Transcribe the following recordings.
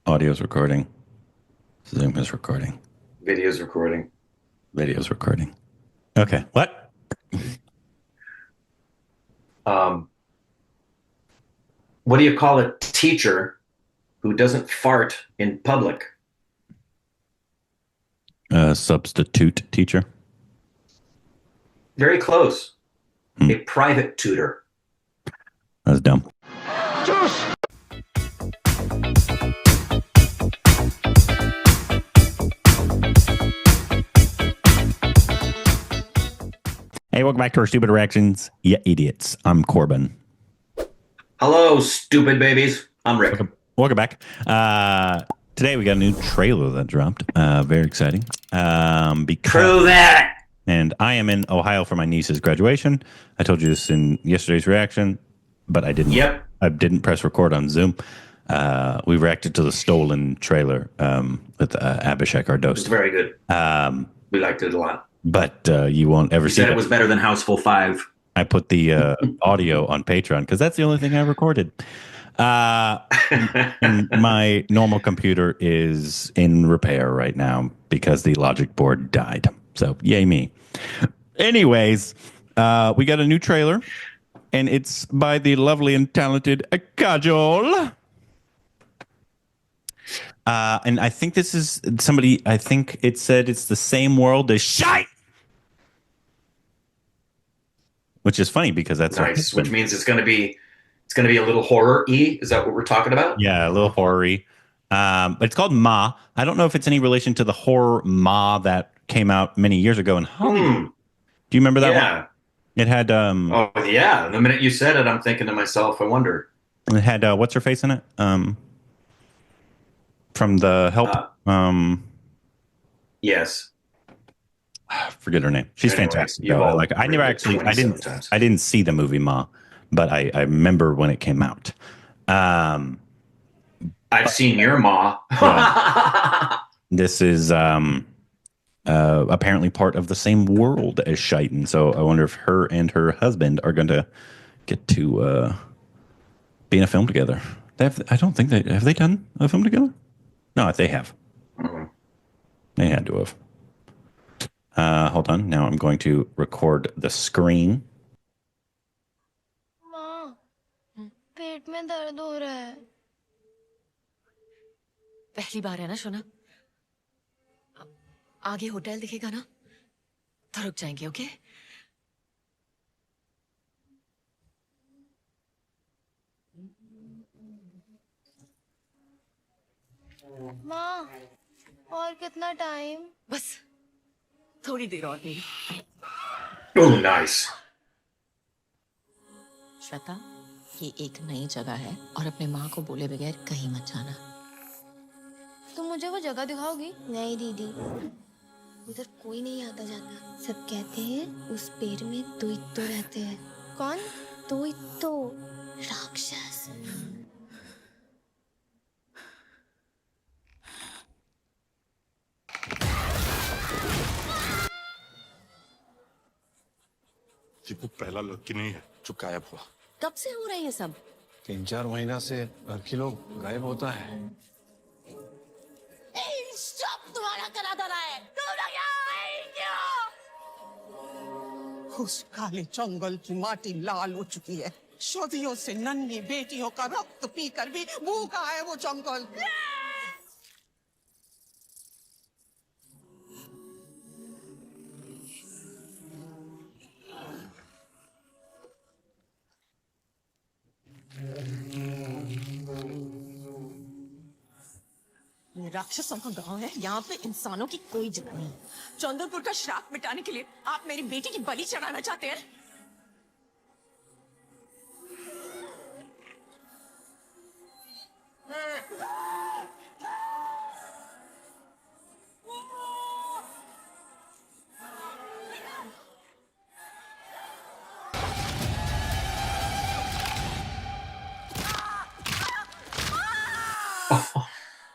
Audio's recording. Zoom is recording. Video's recording. Video's recording. Okay. What? Um, what do you call a teacher who doesn't fart in public? Substitute teacher. Very close. Hmm. A private tutor. That's dumb. Hey, welcome back to our stupid reactions. Yeah, idiots. I'm Corbin. Hello, stupid babies. I'm Rick. Welcome back. Today we got a new trailer that dropped. Very exciting. True that. And I am in Ohio for my niece's graduation. I told you this in yesterday's reaction, but I didn't. Yep. I didn't press record on Zoom. We reacted to the stolen trailer with Abhishek Ardost. It's very good. We liked it a lot. But you won't ever You see said it. It was better than Houseful 5. I put the audio on Patreon because that's the only thing I recorded. And my normal computer is in repair right now because the logic board died. So yay me. Anyways, we got a new trailer, and it's by the lovely and talented Kajol. And I think this is somebody. I think it said it's the same world as Shite, which is funny because that's nice. Which means it's going to be a little horror-y. Is that what we're talking about? Yeah, a little horror-y. But it's called MAA. I don't know if it's any relation to the horror MAA that came out many years ago in Hollywood. Do you remember that one? It had oh yeah. The minute you said it, I'm thinking to myself, I wonder. It had what's her face in it? From The Help. Yes. I forget her name. She's fantastic. I never actually I didn't see the movie MAA, but I remember when it came out. I've seen your Ma. This is apparently part of the same world as Shaitan. So I wonder if her and her husband are going to get to be in a film together. I don't think have they done a film together? No, they have. They had to have. Hold on. Now I'm going to record the screen. माँ, पेट में दर्द हो रहा है। पहली बार है ना शोना? आगे होटल दिखेगा ना? तो रुक जाएंगे, ओके? माँ, और कितना टाइम? बस थोड़ी देर और भी। Oh, nice. श्वेता, ये एक नई जगह है और अपने माँ को बोले बगैर कहीं मत जाना। तुम मुझे वो जगह दिखाओगी? नहीं दीदी, उधर कोई नहीं आता जाता। सब कहते हैं उस पेड़ में दुइत्तो रहते हैं। कौन? दुइत्तो, राक्षस। जी वो पहला लड़की नहीं है जो गायब हुआ। कब से हो रहा है ये सब? 3-4 महीना से लड़की लोग गायब होता है। स्टॉप, तुम्हारा करा दे रहा है। तुम लोग यहाँ आए क्यों? उस काले जंगल की माटी लाल हो चुकी है। सदियों से नन्ही बेटियों का रक्त पीकर भी भूखा है वो जंगल। राक्षसों का गांव है, यहाँ पे इंसानों की कोई जगह नहीं। चंद्रपुर का श्राप मिटाने के लिए आप मेरी बेटी की बलि चढ़ाना चाहते हैं?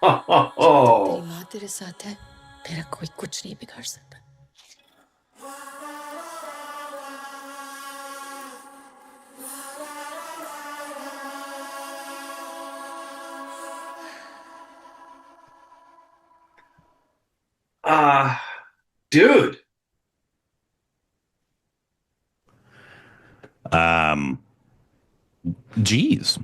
तेरी माँ तेरे साथ है, तेरा कोई कुछ नहीं बिगाड़ सकता। Dude, Geez.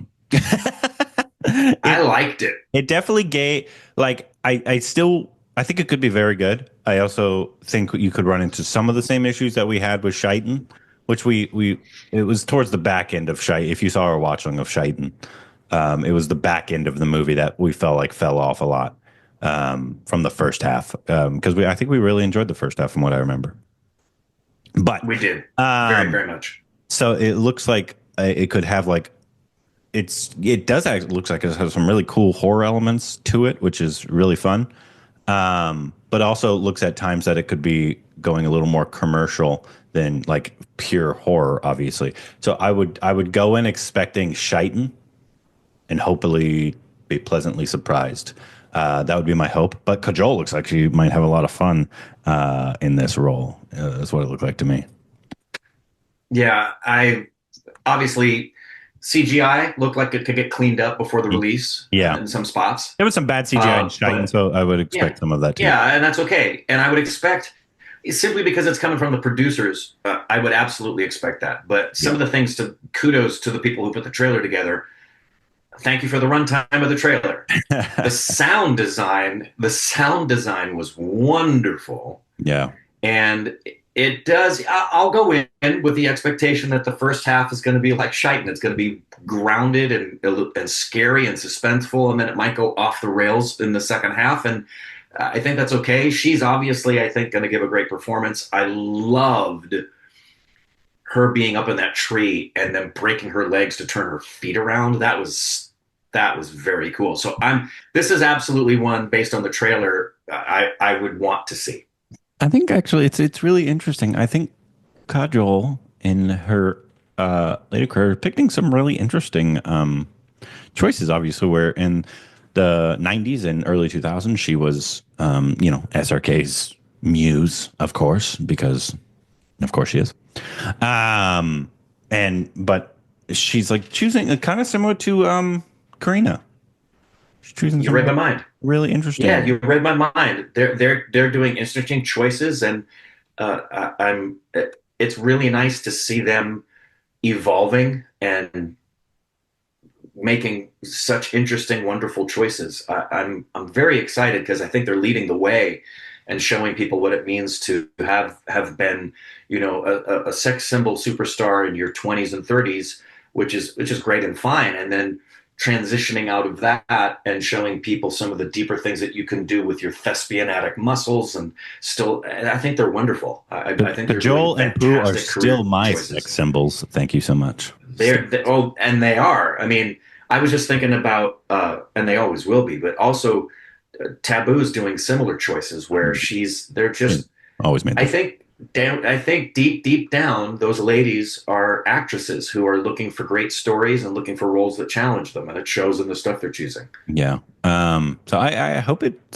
I liked it. It definitely gave, like, I think it could be very good. I also think you could run into some of the same issues that we had with Shaitan, which it was towards the back end of Shaitan. If you saw our watching of Shaitan, it was the back end of the movie that we felt like fell off a lot from the first half. Because I think we really enjoyed the first half from what I remember. But We did very, very much. so it looks like it could have like it does actually looks like it has some really cool horror elements to it, which is really fun. But also looks at times that it could be going a little more commercial than like pure horror, obviously. So I would go in expecting Shaitan and hopefully be pleasantly surprised. That would be my hope. But Kajol looks like she might have a lot of fun in this role. That's what it looked like to me. Yeah, I obviously CGI looked like it could get cleaned up before the release. Yeah. In some spots. There was some bad CGI in Shaitan, so I would expect some of that too. Yeah, and that's okay. And I would expect, simply because it's coming from the producers, I would absolutely expect that. But some of the things, kudos to the people who put the trailer together. Thank you for the runtime of the trailer. The sound design was wonderful. Yeah. And it does. I'll go in with the expectation that the first half is going to be like Shaitan. It's going to be grounded and scary and suspenseful, and then it might go off the rails in the second half. And I think that's okay. She's obviously, I think, going to give a great performance. I loved her being up in that tree and then breaking her legs to turn her feet around. That was very cool. So this is absolutely one based on the trailer I would want to see. I think actually it's really interesting. I think Kajol in her later career picking some really interesting choices. Obviously, where in the 90s and early 2000s she was SRK's muse, of course, because of course she is. But she's like choosing kind of similar to Karina. She's choosing. You read my mind. Really interesting. Yeah, you read my mind. They're doing interesting choices, and it's really nice to see them evolving and making such interesting, wonderful choices. I'm very excited because I think they're leading the way and showing people what it means to have been, a sex symbol superstar in your 20s and 30s, which is great and fine, and then transitioning out of that and showing people some of the deeper things that you can do with your thespianatic muscles, and I think they're wonderful. I think they're Joel really and Pooh are fantastic still my choices. sex symbols. Thank you so much. And they are. I mean, I was just thinking about, and they always will be, but also Taboo's doing similar choices where they're just always made. I think deep down, those ladies are actresses who are looking for great stories and looking for roles that challenge them, and it shows in the stuff they're choosing. Yeah. So I hope it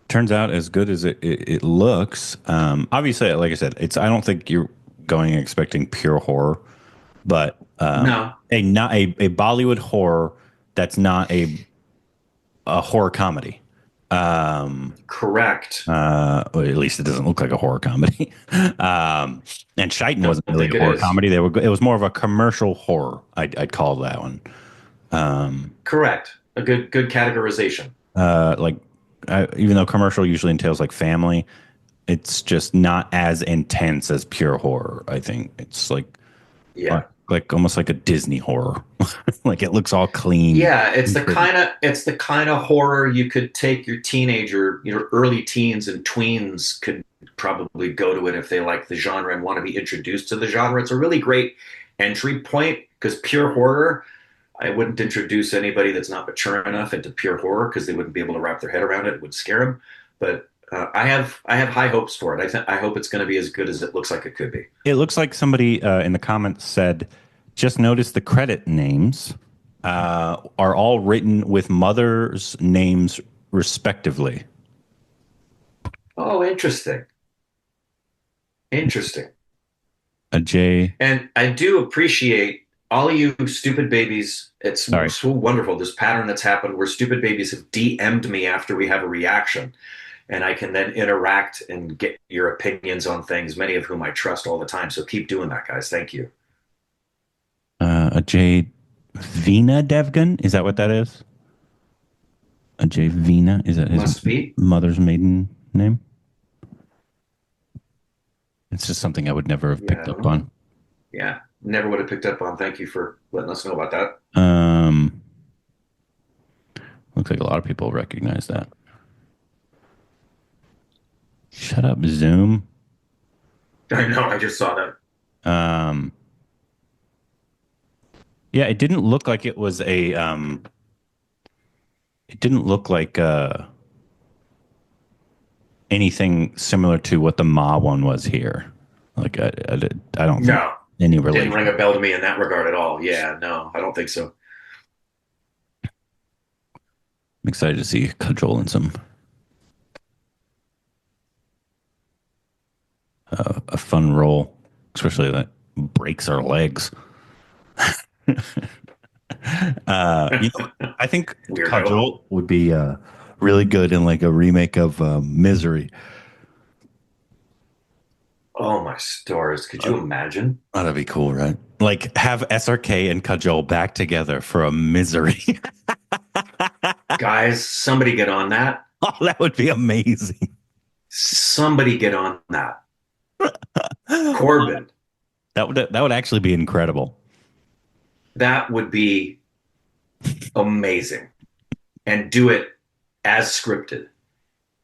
turns out as good as it looks. Obviously, like I said, I don't think you're going expecting pure horror, but No. a Bollywood horror that's not a horror comedy. Correct. Or at least it doesn't look like a horror comedy. And Shaitan wasn't really a horror comedy. It was more of a commercial horror. I'd call that one. Correct. A good categorization. Even though commercial usually entails like family, it's just not as intense as pure horror. I think it's like almost like a Disney horror. Like it looks all clean. Yeah, it's the kind of horror you could take your teenager, your early teens and tweens could probably go to it if they like the genre and want to be introduced to the genre. It's a really great entry point because pure horror, I wouldn't introduce anybody that's not mature enough into pure horror because they wouldn't be able to wrap their head around it. It would scare them. But I have high hopes for it. I hope it's going to be as good as it looks like it could be. It looks like somebody in the comments said, just notice the credit names are all written with mothers' names respectively. Oh, interesting. Interesting. A J. And I do appreciate all of you stupid babies. It's so wonderful, this pattern that's happened where stupid babies have DM'd me after we have a reaction. and I can then interact and get your opinions on things, many of whom I trust all the time. So keep doing that, guys. Thank you. A J Vina Devgan, is that what that is? A J Vina, is that his Must be. mother's maiden name? It's just something I would never have picked up on. Yeah, never would have picked up on. Thank you for letting us know about that. Looks like a lot of people recognize that. Shut up, Zoom. I know, I just saw that. Yeah, it didn't look like it was a it didn't look like anything similar to what the MAA one was here. Like I don't think any relation. Didn't ring a bell to me in that regard at all. Yeah, no, I don't think so. I'm excited to see Kajol in some a fun role, especially that breaks our legs. I think Weirdo. Kajol would be really good in like a remake of Misery. Oh my stars! Could you imagine? Oh, that'd be cool, right? Like have SRK and Kajol back together for a Misery. Guys, somebody get on that. Oh, that would be amazing. Somebody get on that. Corbin. That would actually be incredible. That would be amazing. And do it as scripted.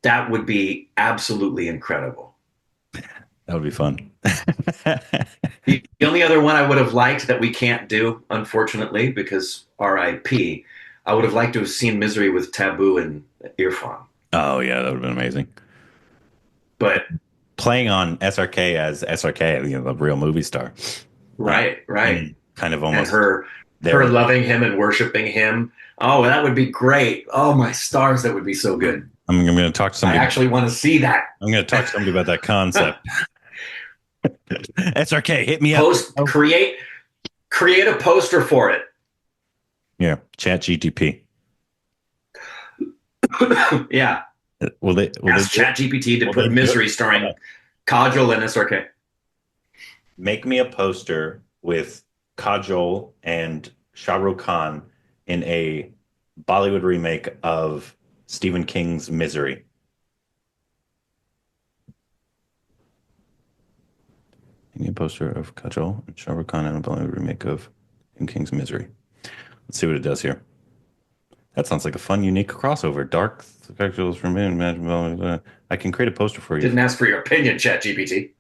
That would be absolutely incredible. That would be fun. The only other one I would have liked that we can't do, unfortunately, because RIP, I would have liked to have seen Misery with Taboo and Irfan. Oh, yeah, that would have been amazing. But playing on SRK as SRK, the real movie star. Right. And kind of almost. And her loving him and worshiping him. Oh, that would be great. Oh, my stars, that would be so good. I'm going to talk to somebody. I actually want to see that. I'm going to talk to somebody about that concept. SRK, hit me up. Create a poster for it. Yeah, Chat GTP. Yeah. Ask Chat GPT to put Misery starring Kajol and SRK. Make me a poster with Kajol and Shah Rukh Khan in a Bollywood remake of Stephen King's Misery. Make me a poster of Kajol and Shah Rukh Khan in a Bollywood remake of Stephen King's Misery. Let's see what it does here. That sounds like a fun, unique crossover. Dark spectacles from Imagine. I can create a poster for you. Didn't ask for your opinion, Chat GPT.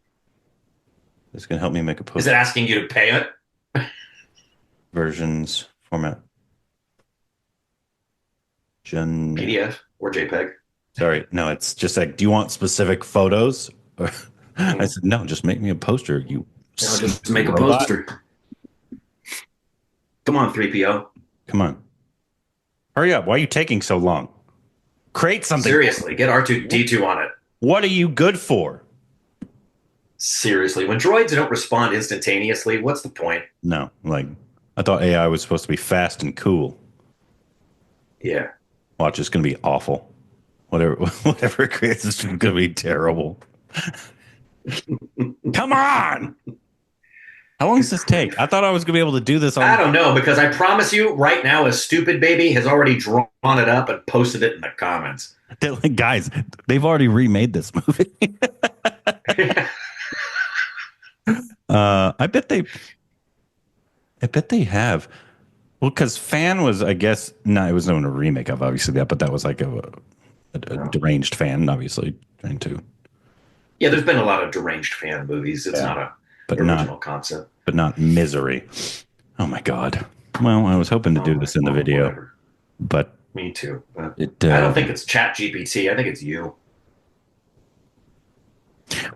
This can help me make a poster. Is it asking you to pay it? Versions, format. PDF or JPEG? Sorry, no, it's just like, do you want specific photos? I said, no, just make me a poster. No, just make a poster. Come on, 3PO. Come on. Hurry up. Why are you taking so long? Create something. Seriously, get R2-D2 on it. What are you good for? Seriously, when droids don't respond instantaneously, what's the point? No, like, I thought AI was supposed to be fast and cool. Yeah. Watch, it's going to be awful. Whatever it creates is going to be terrible. Come on! How long does this take? I thought I was going to be able to do this on... I don't know, because I promise you, right now, oStupidp has already drawn it up and posted it in the comments. They're like, guys, they've already remade this movie. I bet they have. Well, because Fan was, I guess, no, it was known a remake of, obviously, that, but that was like a deranged fan, obviously, trying to... Yeah, there's been a lot of deranged fan movies. It's not a original concept. But not Misery. Oh, my God. Well, I was hoping to do this in the video. Whatever. But... Me too. But I don't think it's Chat GPT. I think it's you.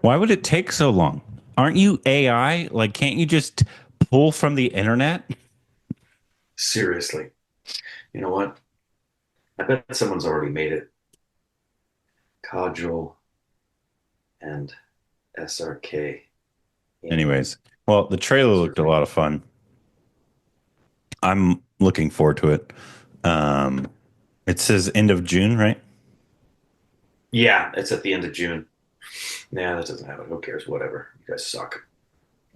Why would it take so long? Aren't you AI? Like, can't you just pull from the internet? Seriously. You know what? I bet someone's already made it. Kajol and SRK. Anyways, well, the trailer looked a lot of fun. I'm looking forward to it. It says end of June, right? Yeah, it's at the end of June. Yeah, that doesn't happen. Who cares? Whatever. You guys suck.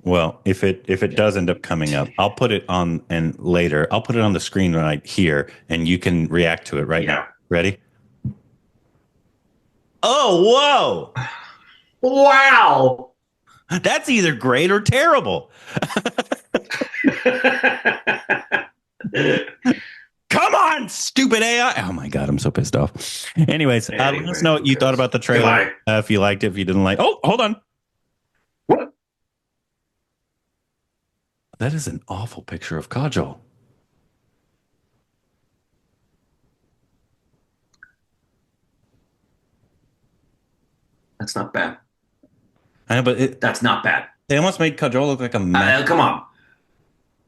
Well, if it does end up coming up, I'll put it on and later. I'll put it on the screen right here, and you can react to it right now. Ready? Oh, whoa! Wow. That's either great or terrible. Come on, stupid AI. Oh my God, I'm so pissed off. Anyways, let us know what you thought about the trailer. If you liked it, if you didn't like. Oh, hold on. What? That is an awful picture of Kajol. That's not bad. I know, but That's not bad. they almost made Kajol look like a man. Come on.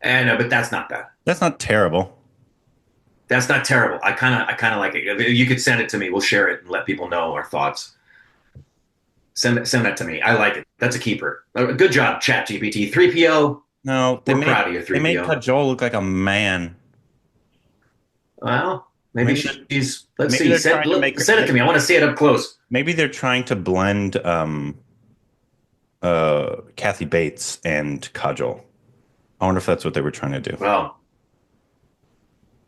I know, but that's not bad. That's not terrible. That's not terrible. I kind of like it. You could send it to me. We'll share it and let people know our thoughts. Send that to me. I like it. That's a keeper. Good job, ChatGPT. 3PO. No, We're proud of you, 3PO. They made Kajol look like a man. Well, maybe she's. Let's maybe see. Send it to me. I want to see it up close. Maybe they're trying to blend Kathy Bates and Kajol. I wonder if that's what they were trying to do. Well,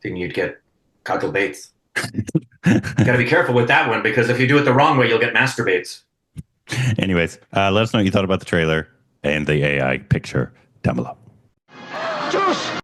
then you'd get Kajol Bates. Got to be careful with that one, because if you do it the wrong way, you'll get masturbates. Anyways, let us know what you thought about the trailer and the AI picture down below. Juice!